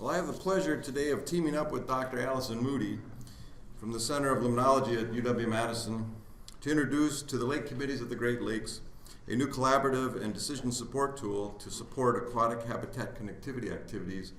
Well, I have the pleasure today of teaming up with Dr. Allison Moody from the Center of Limnology at UW-Madison to introduce to the Lake Committees of the Great Lakes a new collaborative and decision support tool to support aquatic habitat connectivity activities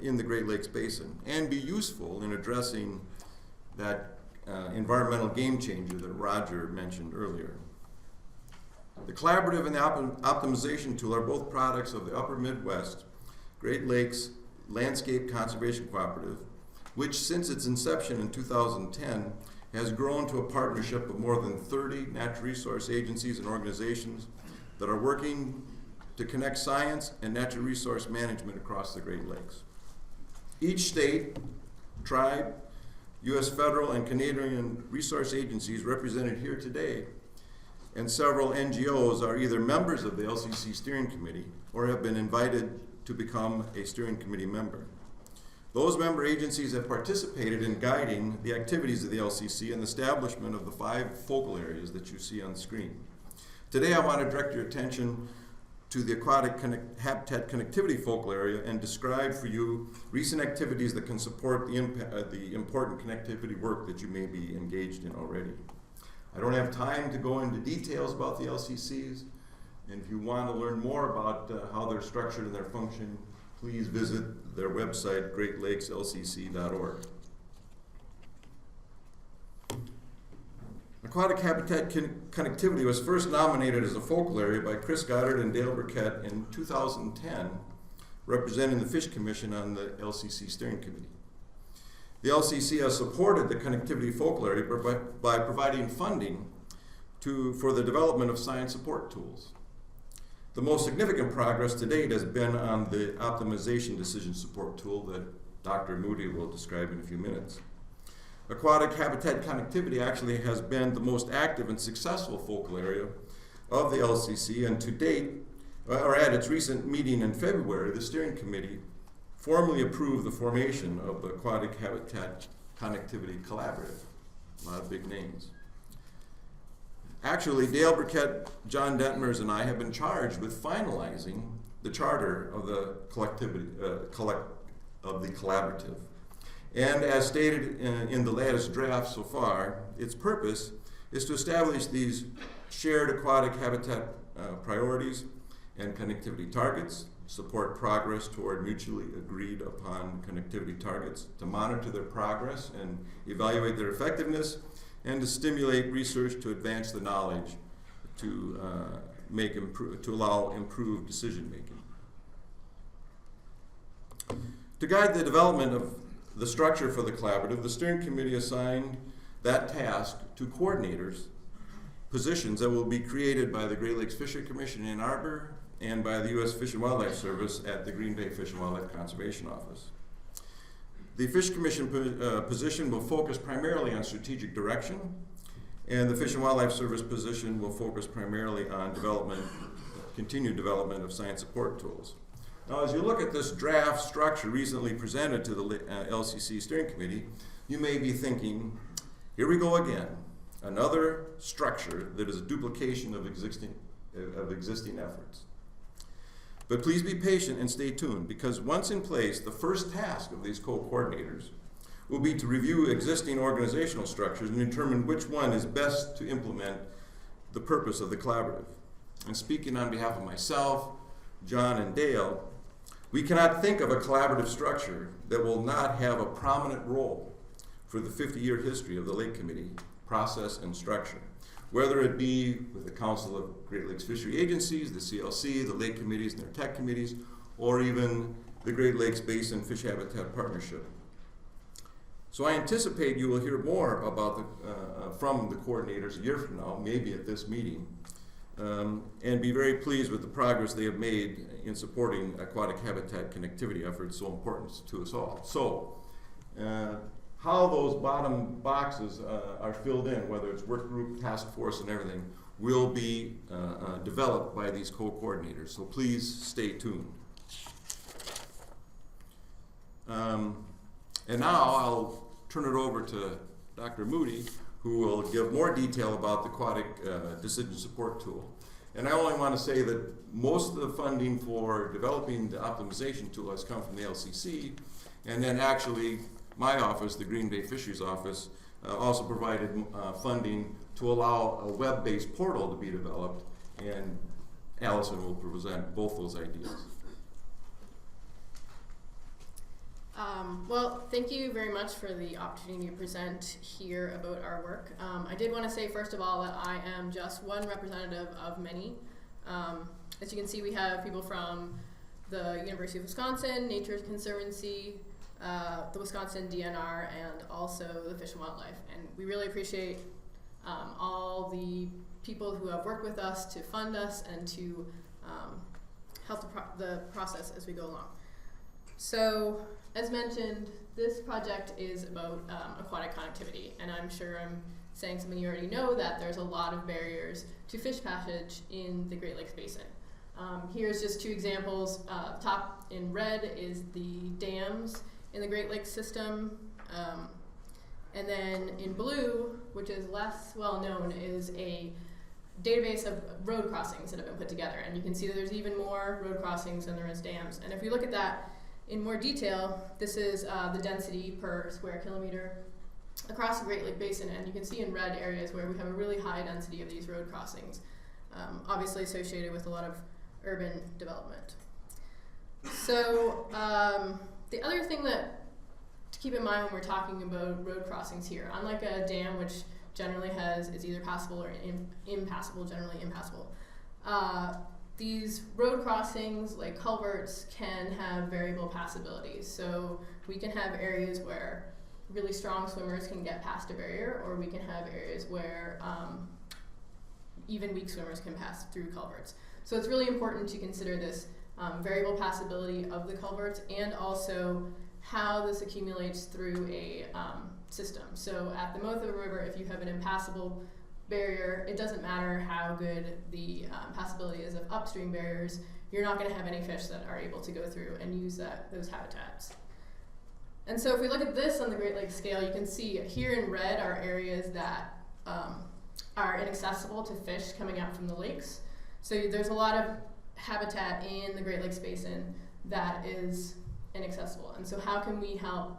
in the Great Lakes Basin and be useful in addressing that environmental game changer that Roger mentioned earlier. The collaborative and the optimization tool are both products of the Upper Midwest Great Lakes Landscape Conservation Cooperative, which since its inception in 2010 has grown to a partnership of more than 30 natural resource agencies and organizations that are working to connect science and natural resource management across the Great Lakes. Each state, tribe, U.S. federal and Canadian resource agencies represented here today and several NGOs are either members of the LCC Steering Committee or have been invited to become a steering committee member. Those member agencies have participated in guiding the activities of the LCC and the establishment of the 5 focal areas that you see on the screen. Today I want to direct your attention to the aquatic habitat connectivity focal area and describe for you recent activities that can support the important connectivity work that you may be engaged in already. I don't have time to go into details about the LCCs, and if you want to learn more about how they're structured and their function, please visit their website, greatlakes.lcc.org. Aquatic habitat connectivity was first nominated as a focal area by Chris Goddard and Dale Burkett in 2010, representing the Fish Commission on the LCC Steering Committee. The LCC has supported the connectivity focal area by providing funding for the development of science support tools. The most significant progress to date has been on the optimization decision support tool that Dr. Moody will describe in a few minutes. Aquatic habitat connectivity actually has been the most active and successful focal area of the LCC, and to date, or at its recent meeting in February, the steering committee formally approved the formation of the Aquatic Habitat Connectivity Collaborative. A lot of big names. Actually, Dale Burkett, John Detmers, and I have been charged with finalizing the charter of the collaborative. And as stated in the latest draft so far, its purpose is to establish these shared aquatic habitat priorities and connectivity targets, support progress toward mutually agreed upon connectivity targets, to monitor their progress and evaluate their effectiveness, and to stimulate research to advance the knowledge to allow improved decision making. To guide the development of the structure for the collaborative, the steering committee assigned that task to coordinators, positions that will be created by the Great Lakes Fishery Commission in Ann Arbor and by the U.S. Fish and Wildlife Service at the Green Bay Fish and Wildlife Conservation Office. The Fish Commission position will focus primarily on strategic direction, and the Fish and Wildlife Service position will focus primarily on continued development of science support tools. Now, as you look at this draft structure recently presented to the LCC Steering Committee, you may be thinking, here we go again, another structure that is a duplication of existing efforts. But please be patient and stay tuned, because once in place, the first task of these co-coordinators will be to review existing organizational structures and determine which one is best to implement the purpose of the collaborative. And speaking on behalf of myself, John, and Dale, we cannot think of a collaborative structure that will not have a prominent role for the 50-year history of the Lake Committee process and structure, whether it be with the Council of Great Lakes Fishery Agencies, the CLC, the Lake Committees and their tech committees, or even the Great Lakes Basin Fish Habitat Partnership. So I anticipate you will hear more about from the coordinators a year from now, maybe at this meeting, and be very pleased with the progress they have made in supporting aquatic habitat connectivity efforts so important to us all. So, how those bottom boxes are filled in, whether it's work group, task force, and everything, will be developed by these co-coordinators. So please stay tuned. And now I'll turn it over to Dr. Moody, who will give more detail about the aquatic decision support tool. And I only want to say that most of the funding for developing the optimization tool has come from the LCC, and then actually my office, the Green Bay Fisheries Office, also provided funding to allow a web-based portal to be developed, and Allison will present both those ideas. Well, thank you very much for the opportunity to present here about our work. I did want to say, first of all, that I am just one representative of many. As you can see, we have people from the University of Wisconsin, Nature Conservancy, the Wisconsin DNR, and also the Fish and Wildlife. And we really appreciate all the people who have worked with us to fund us and to help the process as we go along. So, as mentioned, this project is about aquatic connectivity, and I'm sure I'm saying something you already know, that there's a lot of barriers to fish passage in the Great Lakes Basin. Here's just two examples. Top in red is the dams in the Great Lakes system, and then in blue, which is less well known, is a database of road crossings that have been put together, and you can see that there's even more road crossings than there is dams. And if we look at that in more detail, this is the density per square kilometer across the Great Lake Basin, and you can see in red areas where we have a really high density of these road crossings, obviously associated with a lot of urban development. So the other thing that to keep in mind when we're talking about road crossings here, unlike a dam, which generally is either passable or impassable, generally impassable, these road crossings, like culverts, can have variable passability. So we can have areas where really strong swimmers can get past a barrier, or we can have areas where even weak swimmers can pass through culverts. So it's really important to consider this variable passability of the culverts, and also how this accumulates through a system. So at the mouth of a river, if you have an impassable barrier, it doesn't matter how good the passability is of upstream barriers, you're not going to have any fish that are able to go through and use those habitats. And so if we look at this on the Great Lakes scale, you can see here in red are areas that are inaccessible to fish coming out from the lakes. So there's a lot of habitat in the Great Lakes Basin that is inaccessible. And so how can we help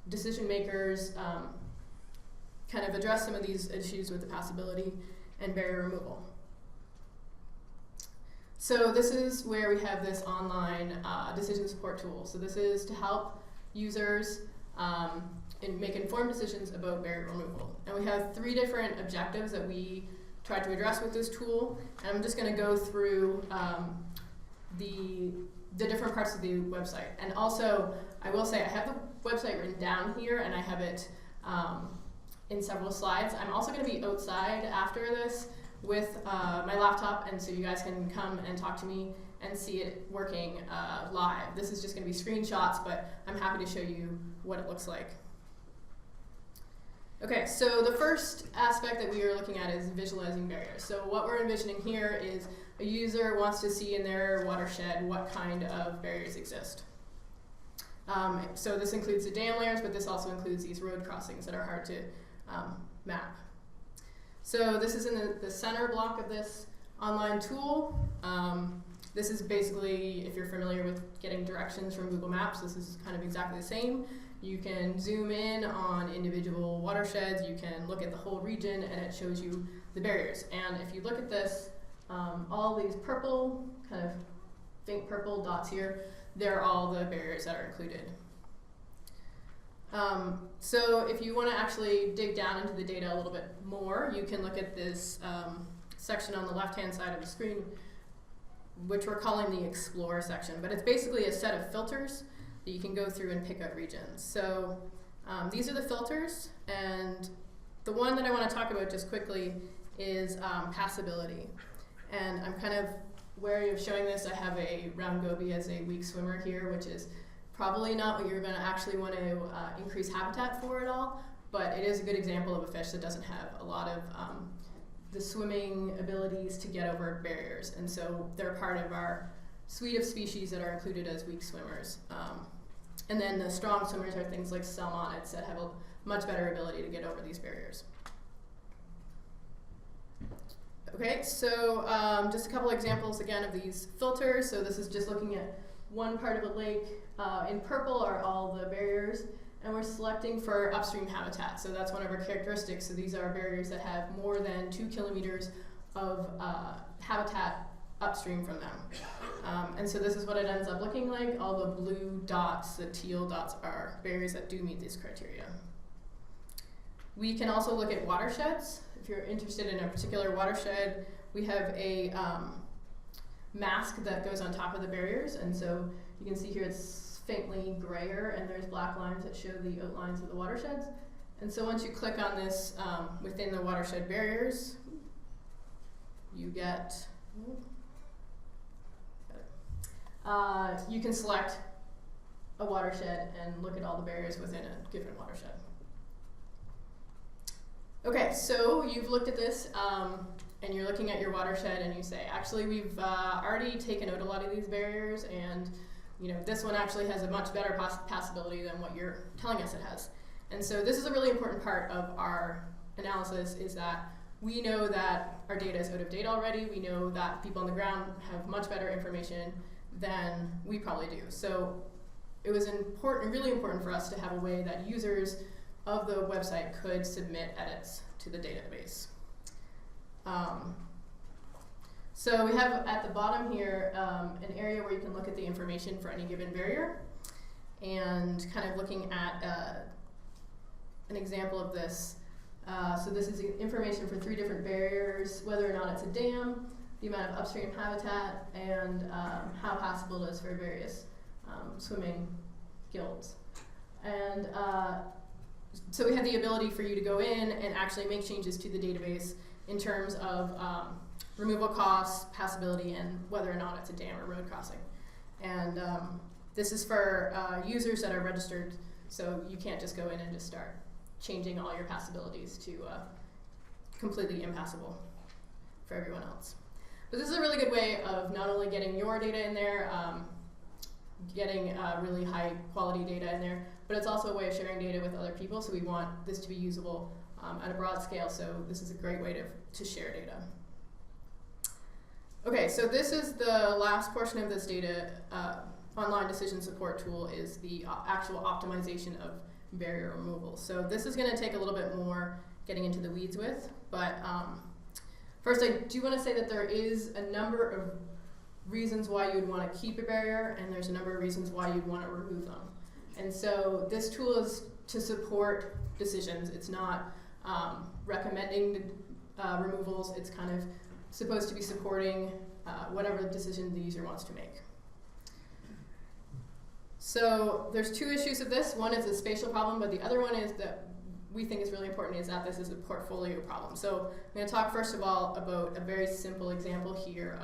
decision makers kind of address some of these issues with the passability and barrier removal? So this is where we have this online decision support tool. So this is to help users make informed decisions about barrier removal. And we have 3 different objectives that we try to address with this tool. And I'm just going to go through the different parts of the website. And also, I will say I have the website written down here, and I have it in several slides. I'm also going to be outside after this with my laptop, and so you guys can come and talk to me and see it working live. This is just going to be screenshots, but I'm happy to show you what it looks like. Okay, so the first aspect that we are looking at is visualizing barriers. So what we're envisioning here is a user wants to see in their watershed what kind of barriers exist. So this includes the dam layers, but this also includes these road crossings that are hard to map. So this is in the center block of this online tool. This is basically, if you're familiar with getting directions from Google Maps, this is kind of exactly the same. You can zoom in on individual watersheds, you can look at the whole region, and it shows you the barriers. And if you look at this, all these purple, kind of faint purple dots here, they're all the barriers that are included. So if you want to actually dig down into the data a little bit more, you can look at this section on the left-hand side of the screen, which we're calling the Explore section. But it's basically a set of filters that you can go through and pick out regions. So these are the filters, and the one that I want to talk about just quickly is passability. And I'm kind of wary of showing this. I have a round goby as a weak swimmer here, which is probably not what you're going to actually want to increase habitat for at all, but it is a good example of a fish that doesn't have a lot of the swimming abilities to get over barriers, and so they're part of our suite of species that are included as weak swimmers. And then the strong swimmers are things like salmonids that have a much better ability to get over these barriers. Okay, so just a couple examples again of these filters. So this is just looking at one part of a lake. In purple are all the barriers, and we're selecting for upstream habitat. So that's one of our characteristics. So these are barriers that have more than 2 kilometers of habitat upstream from them. And so this is what it ends up looking like. All the blue dots, the teal dots, are barriers that do meet these criteria. We can also look at watersheds. If you're interested in a particular watershed, we have a mask that goes on top of the barriers, and so you can see here it's faintly grayer, and there's black lines that show the outlines of the watersheds. And so once you click on this within the watershed barriers, you get, you can select a watershed and look at all the barriers within a given watershed. Okay, so you've looked at this and you're looking at your watershed and you say, actually we've already taken out a lot of these barriers, and this one actually has a much better passability than what you're telling us it has. And so this is a really important part of our analysis, is that we know that our data is out of date already. We know that people on the ground have much better information than we probably do. So it was important, really important for us to have a way that users of the website could submit edits to the database. So we have at the bottom here an area where you can look at the information for any given barrier, and kind of looking at an example of this. So this is information for 3 different barriers, whether or not it's a dam, the amount of upstream habitat, and how passable it is for various swimming guilds. And so we have the ability for you to go in and actually make changes to the database in terms of removal costs, passability, and whether or not it's a dam or road crossing. And this is for users that are registered, so you can't just go in and just start changing all your passabilities to completely impassable for everyone else. But this is a really good way of not only getting your data in there, getting really high quality data in there, but it's also a way of sharing data with other people. So we want this to be usable at a broad scale, so this is a great way to share data. Okay, so this is the last portion of this data. Online decision support tool is the actual optimization of barrier removal. So this is going to take a little bit more getting into the weeds with, but first I do want to say that there is a number of reasons why you'd want to keep a barrier, and there's a number of reasons why you'd want to remove them. And so this tool is to support decisions. It's not recommending removals. It's kind of supposed to be supporting whatever decision the user wants to make. So there's 2 issues of this. One is a spatial problem, but the other one is that we think is really important, is that this is a portfolio problem. So I'm going to talk first of all about a very simple example here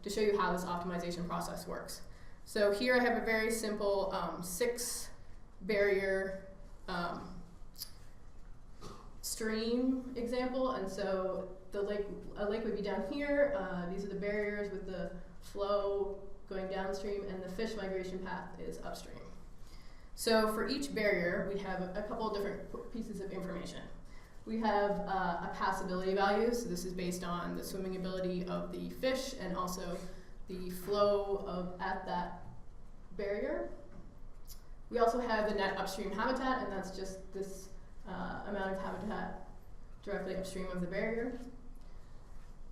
to show you how this optimization process works. So here I have a very simple 6 barrier stream example, and so a lake would be down here. These are the barriers with the flow going downstream, and the fish migration path is upstream. So for each barrier, we have a couple of different pieces of information. We have a passability value, so this is based on the swimming ability of the fish and also the flow at that barrier. We also have the net upstream habitat, and that's just this amount of habitat directly upstream of the barrier.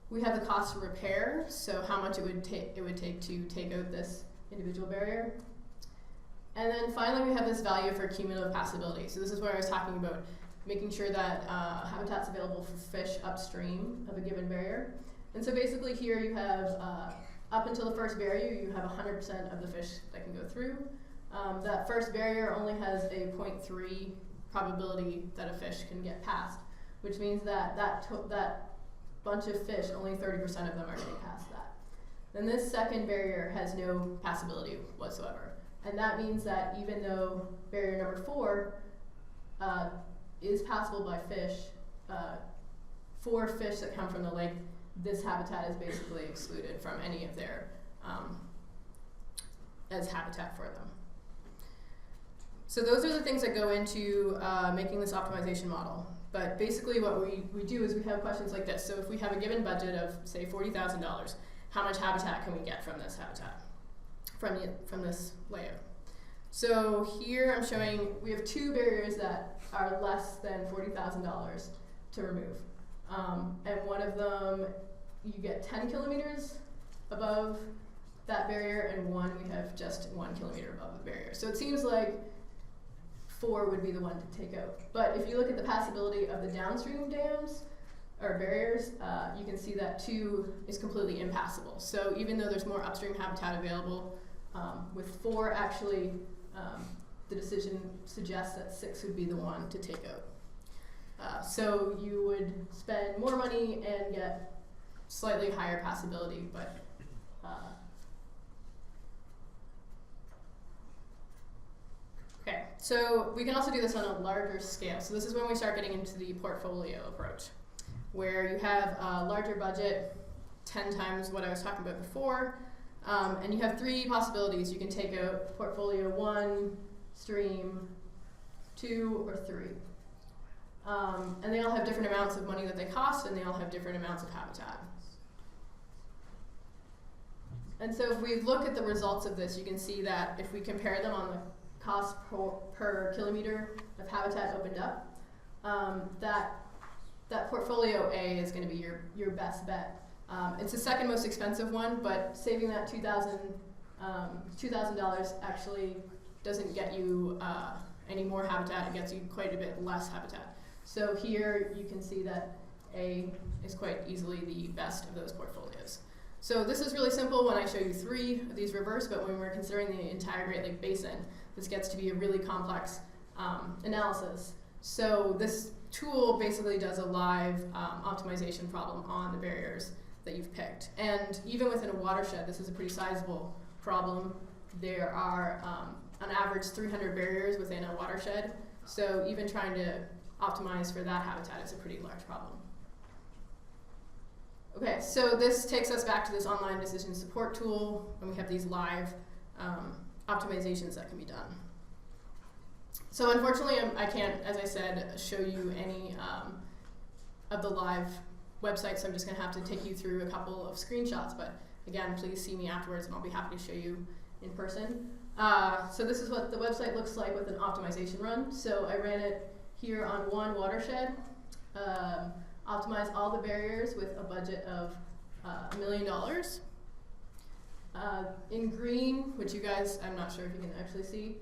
We have the cost of repair, so how much it would take to take out this individual barrier. And then finally we have this value for cumulative passability. So this is where I was talking about making sure that habitat's available for fish upstream of a given barrier. And so basically here you have, up until the first barrier, you have 100% of the fish that can go through. That first barrier only has a 0.3 probability that a fish can get past, which means that that bunch of fish, only 30% of them are getting past that. Then this second barrier has no passability whatsoever. And that means that even though barrier number 4 is passable by fish, for fish that come from the lake, this habitat is basically excluded from any of their, as habitat for them. So those are the things that go into making this optimization model. But basically what we do is we have questions like this. So if we have a given budget of, say, $40,000, how much habitat can we get from this habitat, from this layout? So here I'm showing we have 2 barriers that are less than $40,000 to remove. And one of them, you get 10 kilometers above that barrier, and one we have just 1 kilometer above the barrier. So it seems like 4 would be the one to take out. But if you look at the passability of the downstream dams or barriers, you can see that 2 is completely impassable. So even though there's more upstream habitat available, with 4 actually, the decision suggests that 6 would be the one to take out. So you would spend more money and get slightly higher passability, but okay, so we can also do this on a larger scale. So this is when we start getting into the portfolio approach, where you have a larger budget, 10 times what I was talking about before, and you have 3 possibilities. You can take out portfolio 1, stream 2, or 3. And they all have different amounts of money that they cost, and they all have different amounts of habitat. And so if we look at the results of this, you can see that if we compare them on the cost per kilometer of habitat opened up, that portfolio A is going to be your best bet. It's the second most expensive one, but saving that $2,000 actually doesn't get you any more habitat. It gets you quite a bit less habitat. So here you can see that A is quite easily the best of those portfolios. So this is really simple when I show you 3 of these rivers, but when we're considering the entire Great Lake Basin, this gets to be a really complex analysis. So this tool basically does a live optimization problem on the barriers that you've picked. And even within a watershed, this is a pretty sizable problem. There are, on average, 300 barriers within a watershed. So even trying to optimize for that habitat is a pretty large problem. Okay, so this takes us back to this online decision support tool, and we have these live optimizations that can be done. So unfortunately, I can't, as I said, show you any of the live websites, so I'm just going to have to take you through a couple of screenshots, but again, please see me afterwards and I'll be happy to show you in person. So this is what the website looks like with an optimization run. So I ran it here on one watershed, optimized all the barriers with a budget of $1 million. In green, which you guys, I'm not sure if you can actually see,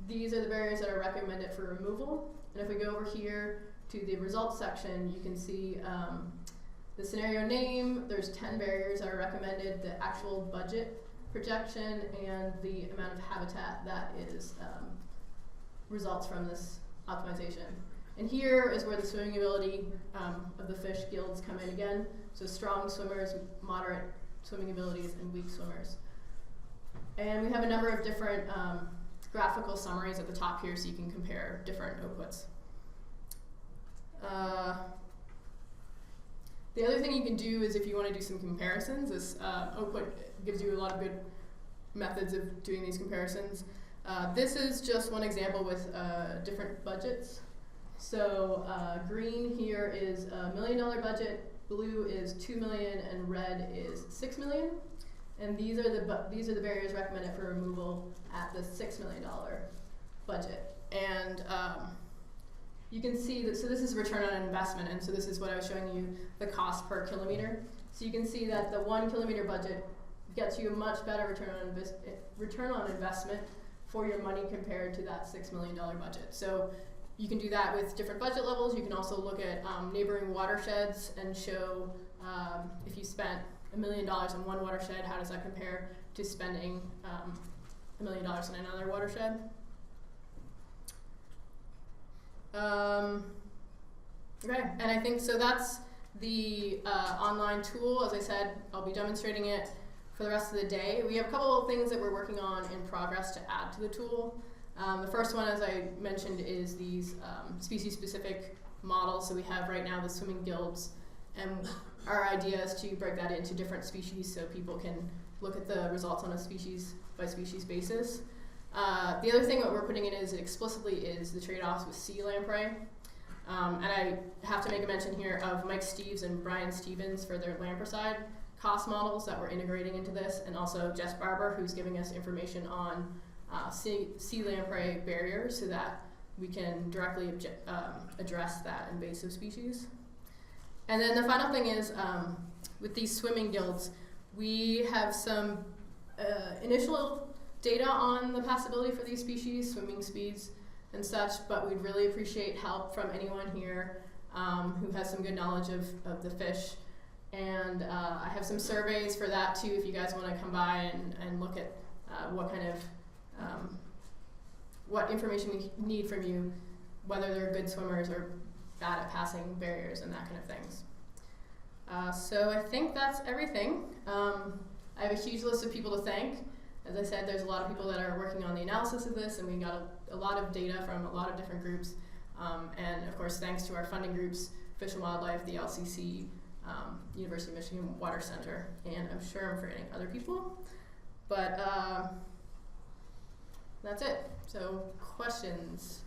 these are the barriers that are recommended for removal. And if we go over here to the results section, you can see the scenario name, there's 10 barriers that are recommended, the actual budget projection, and the amount of habitat that is results from this optimization. And here is where the swimming ability of the fish guilds come in again. So strong swimmers, moderate swimming abilities, and weak swimmers. And we have a number of different graphical summaries at the top here so you can compare different outputs. The other thing you can do is if you want to do some comparisons, this output gives you a lot of good methods of doing these comparisons. This is just one example with different budgets. So green here is a $1 million budget, blue is $2 million, and red is $6 million. And these are the barriers recommended for removal at the $6 million budget. And you can see that, so this is return on investment, and so this is what I was showing you, the cost per kilometer. So you can see that the 1 kilometer budget gets you a much better return on investment for your money compared to that $6 million budget. So you can do that with different budget levels. You can also look at neighboring watersheds and show if you spent $1 million in one watershed, how does that compare to spending $1 million in another watershed? Okay, and I think so that's the online tool. As I said, I'll be demonstrating it for the rest of the day. We have a couple of things that we're working on in progress to add to the tool. The first one, as I mentioned, is these species-specific models. So we have right now the swimming guilds, and our idea is to break that into different species so people can look at the results on a species-by-species basis. The other thing that we're putting in is explicitly is the trade-offs with sea lamprey. And I have to make a mention here of Mike Steves and Brian Stevens for their Lamperside cost models that we're integrating into this, and also Jess Barber, who's giving us information on sea lamprey barriers so that we can directly address that invasive species. And then the final thing is, with these swimming gills, we have some initial data on the passability for these species, swimming speeds and such, but we'd really appreciate help from anyone here who has some good knowledge of the fish. And I have some surveys for that too, if you guys want to come by and look at what kind of what information we need from you, whether they're good swimmers or bad at passing barriers and that kind of things. So I think that's everything. I have a huge list of people to thank. As I said, there's a lot of people that are working on the analysis of this, and we got a lot of data from a lot of different groups. And of course, thanks to our funding groups, Fish and Wildlife, the LCC, University of Michigan Water Center, and I'm sure I'm forgetting other people. But that's it. So questions?